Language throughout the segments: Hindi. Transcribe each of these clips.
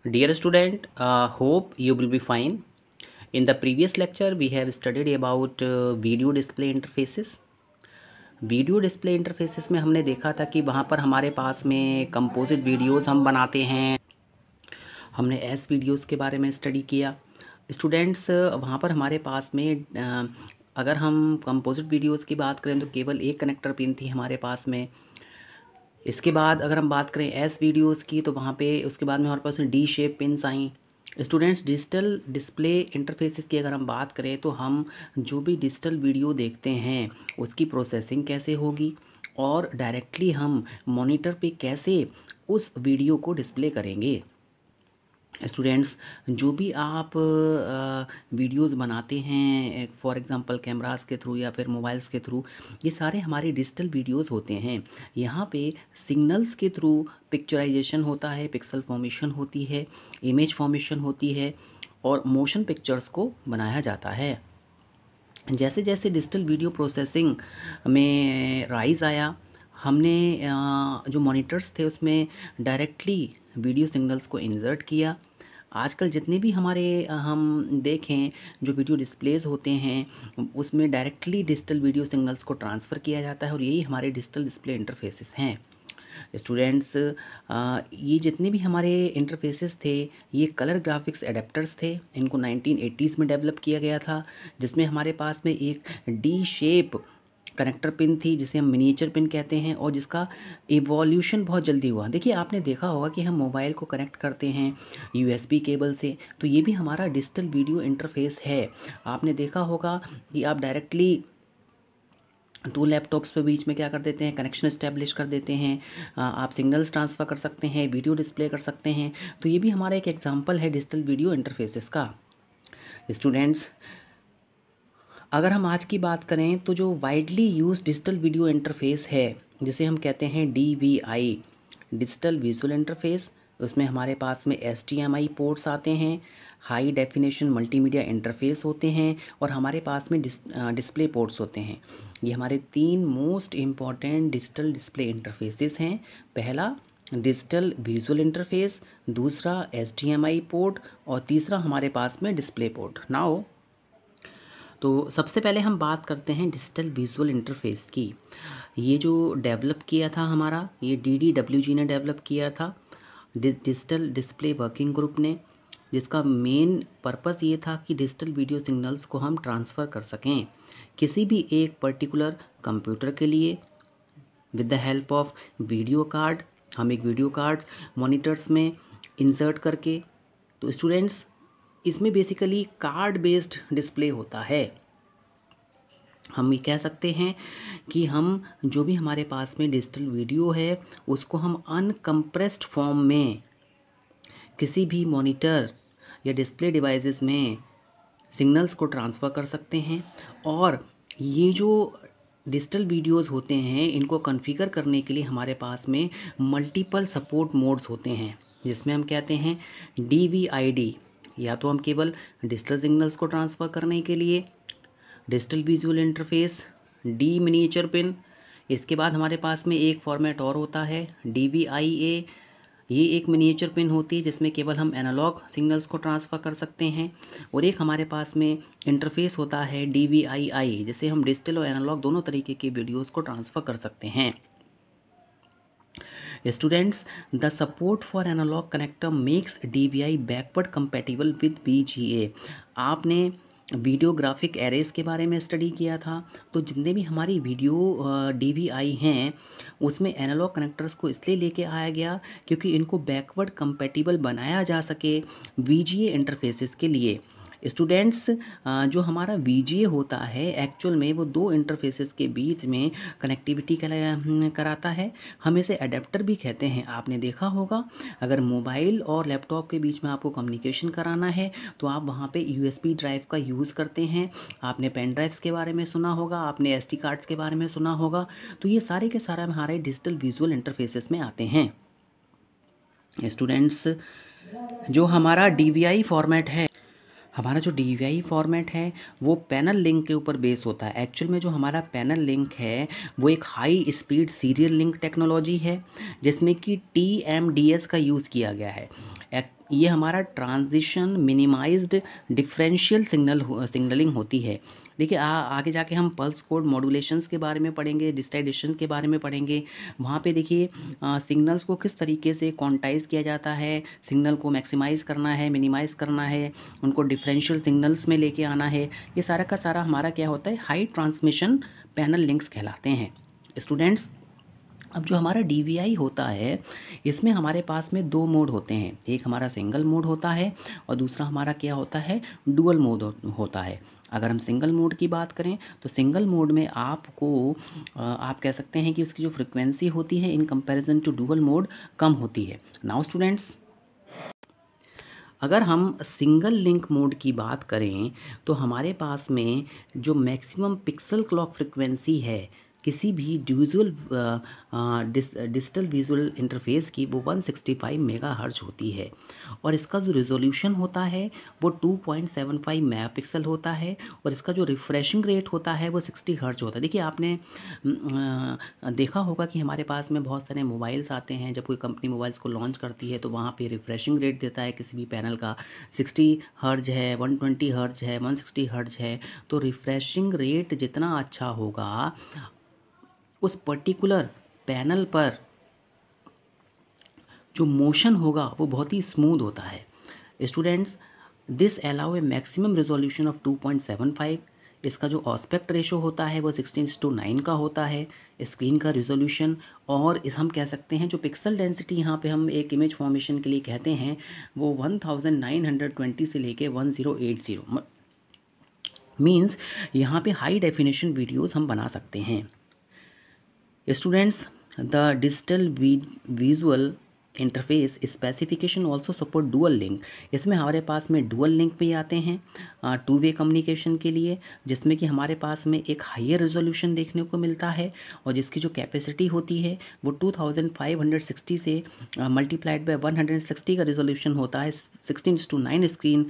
Dear student, hope you will be fine. In the previous lecture, we have studied about video display interfaces. Video display interfaces में हमने देखा था कि वहाँ पर हमारे पास में कंपोजिट वीडियोस हम बनाते हैं। हमने एस वीडियोस के बारे में स्टडी किया। स्टूडेंट्स, वहाँ पर हमारे पास में अगर हम कंपोजिट वीडियोस की बात करें तो केवल एक कनेक्टर पिन थी हमारे पास में। इसके बाद अगर हम बात करें एस वीडियोस की तो वहाँ पे उसके बाद में हमारे पास डी शेप पिन्स आई। स्टूडेंट्स, डिजिटल डिस्प्ले इंटरफेसेस की अगर हम बात करें तो हम जो भी डिजिटल वीडियो देखते हैं उसकी प्रोसेसिंग कैसे होगी और डायरेक्टली हम मॉनिटर पे कैसे उस वीडियो को डिस्प्ले करेंगे। स्टूडेंट्स, जो भी आप वीडियोस बनाते हैं फॉर एग्जांपल कैमरास के थ्रू या फिर मोबाइल्स के थ्रू, ये सारे हमारे डिजिटल वीडियोस होते हैं। यहाँ पे सिग्नल्स के थ्रू पिक्चराइजेशन होता है, पिक्सल फॉर्मेशन होती है, इमेज फॉर्मेशन होती है और मोशन पिक्चर्स को बनाया जाता है। जैसे जैसे डिजिटल वीडियो प्रोसेसिंग में राइज आया, हमने जो मॉनिटर्स थे उसमें डायरेक्टली वीडियो सिग्नल्स को इंसर्ट किया। आजकल जितने भी हमारे हम देखें जो वीडियो डिस्प्लेस होते हैं उसमें डायरेक्टली डिजिटल वीडियो सिग्नल्स को ट्रांसफ़र किया जाता है और यही हमारे डिजिटल डिस्प्ले इंटरफेसेस हैं। स्टूडेंट्स, ये जितने भी हमारे इंटरफेसेस थे ये कलर ग्राफिक्स एडेप्टर्स थे। इनको 1980s में डेवलप किया गया था, जिसमें हमारे पास में एक डी शेप कनेक्टर पिन थी जिसे हम मिनिएचर पिन कहते हैं और जिसका इवोल्यूशन बहुत जल्दी हुआ। देखिए, आपने देखा होगा कि हम मोबाइल को कनेक्ट करते हैं यूएसबी केबल से, तो ये भी हमारा डिजिटल वीडियो इंटरफेस है। आपने देखा होगा कि आप डायरेक्टली टू लैपटॉप्स पे बीच में क्या कर देते हैं, कनेक्शन इस्टेब्लिश कर देते हैं। आप सिग्नल्स ट्रांसफ़र कर सकते हैं, वीडियो डिस्प्ले कर सकते हैं। तो ये भी हमारा एक एग्जांपल है डिजिटल वीडियो इंटरफेसेस का। स्टूडेंट्स, अगर हम आज की बात करें तो जो widely use digital video interface है जिसे हम कहते हैं DVI, डिजिटल विजुअल इंटरफेस, उसमें हमारे पास में HDMI पोर्ट्स आते हैं, हाई डेफिनेशन मल्टीमीडिया इंटरफेस होते हैं और हमारे पास में डिस्प्ले पोर्ट्स होते हैं। ये हमारे तीन most important digital display interfaces हैं। पहला डिजिटल विजुअल इंटरफेस, दूसरा HDMI पोर्ट और तीसरा हमारे पास में डिस्प्ले पोर्ट। नाउ तो सबसे पहले हम बात करते हैं डिजिटल विजुअल इंटरफेस की। ये जो डेवलप किया था हमारा, ये DDWG ने डेवलप किया था, डिजिटल डिस्प्ले वर्किंग ग्रुप ने, जिसका मेन पर्पस ये था कि डिजिटल वीडियो सिग्नल्स को हम ट्रांसफ़र कर सकें किसी भी एक पर्टिकुलर कंप्यूटर के लिए with the help of video card. हम एक वीडियो कार्ड्स मॉनिटर्स में इंसर्ट करके, तो स्टूडेंट्स इसमें बेसिकली कार्ड बेस्ड डिस्प्ले होता है। हम ये कह सकते हैं कि हम जो भी हमारे पास में डिजिटल वीडियो है उसको हम अनकम्प्रेस्ड फॉर्म में किसी भी मॉनिटर या डिस्प्ले डिवाइसेस में सिग्नल्स को ट्रांसफ़र कर सकते हैं। और ये जो डिजिटल वीडियोस होते हैं इनको कॉन्फ़िगर करने के लिए हमारे पास में मल्टीपल सपोर्ट मोड्स होते हैं, जिसमें हम कहते हैं DVI-D। या तो हम केवल डिजिटल सिग्नल्स को ट्रांसफ़र करने के लिए digital visual interface, D miniature pin. इसके बाद हमारे पास में एक फॉर्मेट और होता है DVI-A। ये एक मिनिएचर पिन होती है जिसमें केवल हम एनालॉग सिग्नल्स को ट्रांसफ़र कर सकते हैं। और एक हमारे पास में इंटरफेस होता है DVI-I, जिसे हम डिजिटल और एनालॉग दोनों तरीके के वीडियोस को ट्रांसफ़र कर सकते हैं। Students, the support for analog connector makes DVI backward compatible with VGA। आपने वीडियोग्राफिक एरेज के बारे में स्टडी किया था, तो जितने भी हमारी वीडियो DVI हैं उसमें एनालॉग कनेक्टर्स को इसलिए लेके आया गया क्योंकि इनको बैकवर्ड कंपैटिबल बनाया जा सके VGA इंटरफेसेस के लिए। स्टूडेंट्स, जो हमारा VGA होता है एक्चुअल में वो दो इंटरफेसेस के बीच में कनेक्टिविटी कराता है। हम इसे अडेप्टर भी कहते हैं। आपने देखा होगा अगर मोबाइल और लैपटॉप के बीच में आपको कम्युनिकेशन कराना है तो आप वहाँ पे USB ड्राइव का यूज़ करते हैं। आपने पेन ड्राइव्स के बारे में सुना होगा, आपने SD कार्ड्स के बारे में सुना होगा। तो ये सारे के सारे हमारे डिजिटल विजुअल इंटरफेसेस में आते हैं। स्टूडेंट्स, जो हमारा DVI फॉर्मेट है हमारा जो DVI फॉर्मेट है वो पैनल लिंक के ऊपर बेस होता है। एक्चुअल में जो हमारा पैनल लिंक है वो एक high speed serial link technology है जिसमें कि TMDS का यूज़ किया गया है। ये हमारा ट्रांजिशन मिनिमाइज्ड डिफरेंशियल सिग्नलिंग होती है। देखिए आगे जाके हम पल्स कोड मॉड्यूलेशंस के बारे में पढ़ेंगे, डिजिटाइजेशन के बारे में पढ़ेंगे। वहाँ पे देखिए सिग्नल्स को किस तरीके से क्वांटाइज किया जाता है, सिग्नल को मैक्सिमाइज़ करना है, मिनिमाइज़ करना है, उनको डिफरेंशियल सिग्नल्स में लेके आना है। ये सारा का सारा हमारा क्या होता है, हाई ट्रांसमिशन पैनल लिंक्स कहलाते हैं स्टूडेंट्स। अब जो हमारा DVI होता है इसमें हमारे पास में दो मोड होते हैं, एक हमारा सिंगल मोड होता है और दूसरा हमारा क्या होता है, डुअल मोड होता है। अगर हम सिंगल मोड की बात करें तो सिंगल मोड में आपको आप कह सकते हैं कि उसकी जो फ्रिक्वेंसी होती है in comparison to dual mode कम होती है। नाउ स्टूडेंट्स, अगर हम सिंगल लिंक मोड की बात करें तो हमारे पास में जो मैक्सिमम पिक्सल क्लॉक फ्रिक्वेंसी है किसी भी डिजिटल विजुअल इंटरफेस की वो 165 मेगाहर्ट्ज़ होती है और इसका जो रिजोल्यूशन होता है वो 2.75 मेगापिक्सल होता है और इसका जो रिफ्रेशिंग रेट होता है वो 60 हर्ट्ज़ होता है। देखिए आपने देखा होगा कि हमारे पास में बहुत सारे मोबाइल्स आते हैं, जब कोई कंपनी मोबाइल्स को लॉन्च करती है तो वहाँ पे रिफ्रेशिंग रेट देता है किसी भी पैनल का 60 हर्ट्ज़ है, 120 हर्ट्ज़ है, 160 हर्ट्ज़ है। तो रिफ्रेशिंग रेट जितना अच्छा होगा उस पर्टिकुलर पैनल पर जो मोशन होगा वो बहुत ही स्मूथ होता है students. This allow A maximum resolution of 2.75। इसका जो ऑस्पेक्ट रेशो होता है वो 16:9 का होता है स्क्रीन का रिजोल्यूशन। और इस हम कह सकते हैं जो पिक्सल डेंसिटी यहाँ पे हम एक इमेज फॉर्मेशन के लिए कहते हैं वो 1920 से लेके 1080 मीन्स यहाँ पे हाई डेफिनेशन वीडियोज़ हम बना सकते हैं students. The digital visual interface specification also support dual link. इसमें हमारे पास में डुअल लिंक भी आते हैं टू वे कम्युनिकेशन के लिए, जिसमें कि हमारे पास में एक हायर रेजोल्यूशन देखने को मिलता है और जिसकी जो कैपेसिटी होती है वो 2560 से मल्टीप्लाइड बाय 160 का रेजोल्यूशन होता है। 16:9 screen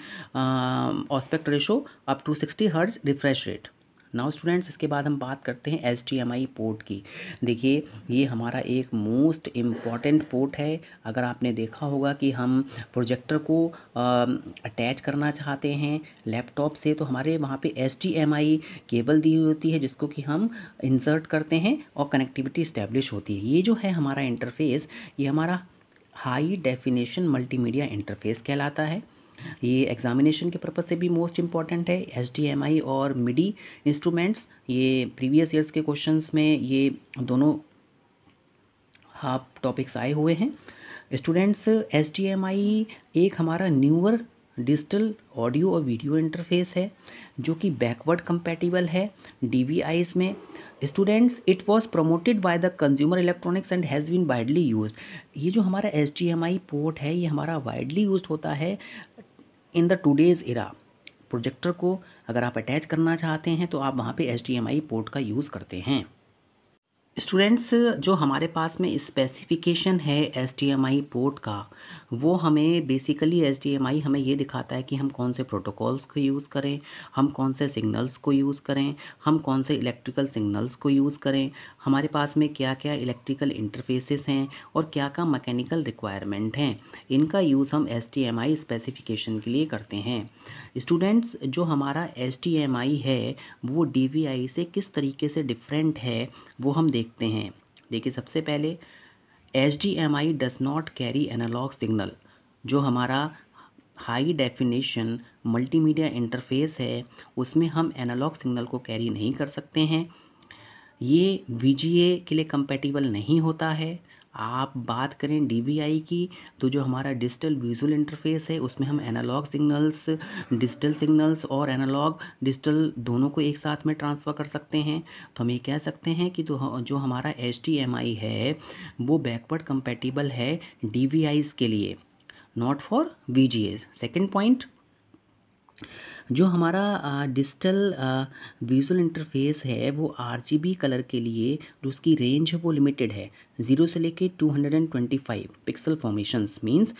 aspect ratio up to 60 hertz refresh rate. Now students, इसके बाद हम बात करते हैं HDMI पोर्ट की। देखिए ये हमारा एक मोस्ट इम्पॉर्टेंट पोर्ट है। अगर आपने देखा होगा कि हम प्रोजेक्टर को अटैच करना चाहते हैं लैपटॉप से तो हमारे वहाँ पे HDMI केबल दी हुई होती है जिसको कि हम इंसर्ट करते हैं और कनेक्टिविटी इस्टेब्लिश होती है। ये जो है हमारा इंटरफेस, ये हमारा हाई डेफिनेशन मल्टीमीडिया इंटरफेस कहलाता है। ये एग्जामिनेशन के पर्पज़ से भी मोस्ट इम्पॉर्टेंट है। HDMI और MIDI इंस्ट्रूमेंट्स, ये प्रीवियस ईयर्स के क्वेश्चंस में ये दोनों आप टॉपिक्स आए हुए हैं स्टूडेंट्स। HDMI एक हमारा न्यूअर डिजिटल ऑडियो और वीडियो इंटरफेस है जो कि बैकवर्ड कंपैटिबल है DVIs में। Students, it was promoted by the consumer electronics and has been widely used. ये जो हमारा HDMI पोर्ट है ये हमारा वाइडली यूज्ड होता है in the today's era. Projector को अगर आप अटैच करना चाहते हैं तो आप वहाँ पे HDMI पोर्ट का यूज़ करते हैं। स्टूडेंट्स, जो हमारे पास में स्पेसिफिकेशन है HDMI पोर्ट का वो हमें बेसिकली HDMI हमें ये दिखाता है कि हम कौन से प्रोटोकॉल्स को यूज़ करें, हम कौन से सिग्नल्स को यूज़ करें, हम कौन से इलेक्ट्रिकल सिग्नल्स को यूज़ करें, हमारे पास में क्या क्या इलेक्ट्रिकल इंटरफेसेस हैं और क्या क्या मैकेनिकल रिक्वायरमेंट हैं। इनका यूज़ हम HDMI स्पेसिफिकेशन के लिए करते हैं। स्टूडेंट्स, जो हमारा HDMI है वो DVI से किस तरीके से डिफरेंट है वो हम देखते हैं। देखिए सबसे पहले HDMI does not carry analog signal. जो हमारा हाई डेफिनेशन मल्टीमीडिया इंटरफेस है उसमें हम एनालॉग सिग्नल को कैरी नहीं कर सकते हैं। ये VGA के लिए कंपैटिबल नहीं होता है। आप बात करें DVI की तो जो हमारा डिजिटल विजुअल इंटरफेस है उसमें हम एनालॉग सिग्नल्स, डिजिटल सिग्नल्स और एनालॉग डिजिटल दोनों को एक साथ में ट्रांसफ़र कर सकते हैं। तो हम ये कह सकते हैं कि जो हमारा HDMI है वो बैकवर्ड कंपैटिबल है DVIs के लिए, not for VGAs। Second point, जो हमारा डिजिटल विजुअल इंटरफेस है वो RGB कलर के लिए जो उसकी रेंज है वो लिमिटेड है 0 से लेके 225 पिक्सल फॉर्मेशंस। मींस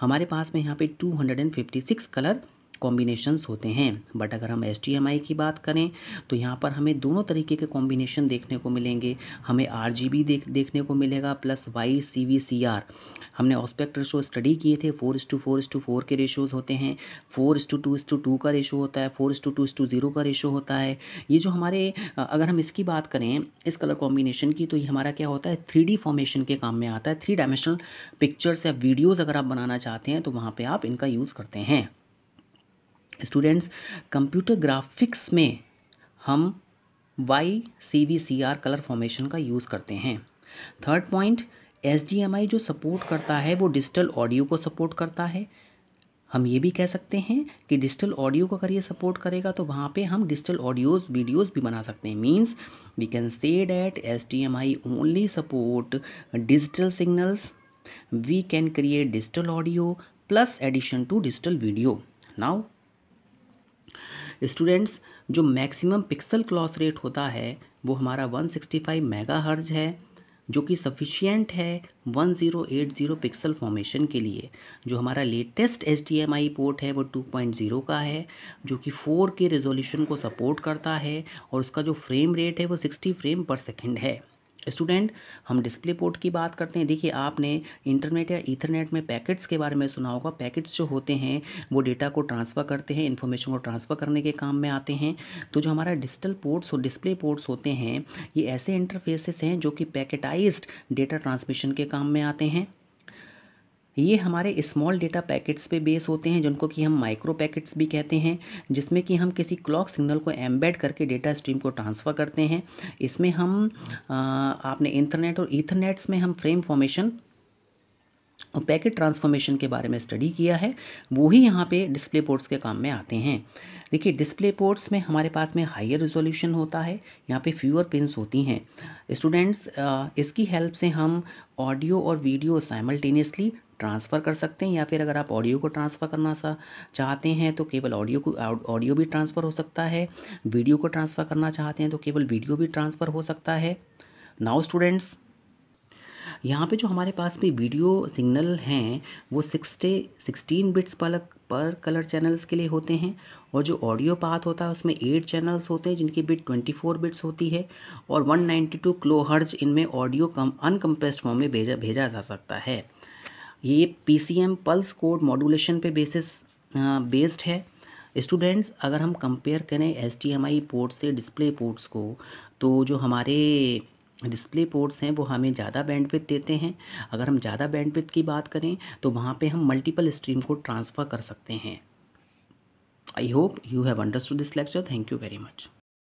हमारे पास में यहाँ पे 256 कलर कॉम्बिनेशंस होते हैं। बट अगर हम HDMI की बात करें तो यहाँ पर हमें दोनों तरीके के कॉम्बिनेशन देखने को मिलेंगे। हमें RGB देखने को मिलेगा प्लस YCVCR। हमने ऑस्पेक्ट रेशो स्टडी किए थे, 4:4:4 के रेशोज़ होते हैं, 4:2:2 का रेशो होता है, 4:2:0 का रेशो होता है। ये जो हमारे अगर हम इसकी बात करें इस कलर कॉम्बिनेशन की, तो ये हमारा क्या होता है 3D फॉर्मेशन के काम में आता है। 3 डायमेंशनल पिक्चर्स या वीडियोज़ अगर आप बनाना चाहते हैं तो वहाँ पर आप इनका यूज़ करते हैं। स्टूडेंट्स, कंप्यूटर ग्राफिक्स में हम YCVCR कलर फॉर्मेशन का यूज़ करते हैं। थर्ड पॉइंट, HDMI जो सपोर्ट करता है वो डिजिटल ऑडियो को सपोर्ट करता है। हम ये भी कह सकते हैं कि डिजिटल ऑडियो को अगर ये सपोर्ट करेगा तो वहाँ पे हम डिजिटल ऑडियोज़ वीडियोज़ भी बना सकते हैं। Means we can say that HDMI only support digital signals, we can create digital audio plus addition to digital video. Now students, जो मैक्सिमम पिक्सल क्लॉस रेट होता है वो हमारा 165 मेगाहर्ट्ज़ है, जो कि सफिशिएंट है 1080 पिक्सल फॉर्मेशन के लिए। जो हमारा लेटेस्ट HDMI पोर्ट है वो 2.0 का है, जो कि 4K रेजोल्यूशन को सपोर्ट करता है और उसका जो फ्रेम रेट है वो 60 फ्रेम पर सेकेंड है। स्टूडेंट, हम डिस्प्ले पोर्ट की बात करते हैं। देखिए, आपने इंटरनेट या ईथरनेट में पैकेट्स के बारे में सुना होगा। पैकेट्स जो होते हैं वो डेटा को ट्रांसफ़र करते हैं, इन्फॉर्मेशन को ट्रांसफ़र करने के काम में आते हैं। तो जो हमारा डिजिटल पोर्ट्स और डिस्प्ले पोर्ट्स होते हैं ये ऐसे इंटरफेसेस हैं जो कि पैकेटाइज्ड डेटा ट्रांसमिशन के काम में आते हैं। ये हमारे स्मॉल डेटा पैकेट्स पे बेस होते हैं जिनको कि हम माइक्रो पैकेट्स भी कहते हैं, जिसमें कि हम किसी क्लॉक सिग्नल को एम्बेड करके डेटा स्ट्रीम को ट्रांसफ़र करते हैं। इसमें हम आपने इंटरनेट और ईथरनेट्स में हम फ्रेम फॉर्मेशन और पैकेट ट्रांसफॉर्मेशन के बारे में स्टडी किया है, वो ही यहाँ पे डिस्प्ले पोर्ट्स के काम में आते हैं। देखिए, डिस्प्ले पोर्ट्स में हमारे पास में हायर रेजोल्यूशन होता है, यहाँ पे फ्यूअर पिन्स होती हैं। स्टूडेंट्स, इसकी हेल्प से हम ऑडियो और वीडियो साइमल्टेनियसली ट्रांसफ़र कर सकते हैं, या फिर अगर आप ऑडियो को ट्रांसफ़र करना चाहते हैं तो केवल ऑडियो भी ट्रांसफ़र हो सकता है, वीडियो को ट्रांसफ़र करना चाहते हैं तो केवल वीडियो भी ट्रांसफ़र हो सकता है। नाउ स्टूडेंट्स, यहाँ पे जो हमारे पास भी वीडियो सिग्नल हैं वो 16 बिट्स पर कलर चैनल्स के लिए होते हैं, और जो ऑडियो पाथ होता है उसमें 8 चैनल्स होते हैं जिनकी बिट 24 बिट्स होती है, और 192 किलोहर्ट्ज़ इनमें ऑडियो अनकम्प्रेस्ड फॉर्म में भेजा जा सकता है। ये PCM पल्स कोड मॉड्यूलेशन पे बेस्ड है। स्टूडेंट्स, अगर हम कंपेयर करें HDMI पोर्ट से डिस्प्ले पोर्ट्स को, तो जो हमारे डिस्प्ले पोर्ट्स हैं वो हमें ज़्यादा बैंडविड्थ देते हैं। अगर हम ज़्यादा बैंडविड्थ की बात करें तो वहाँ पे हम मल्टीपल स्ट्रीम को ट्रांसफ़र कर सकते हैं। I hope you have understood this lecture. Thank you very much.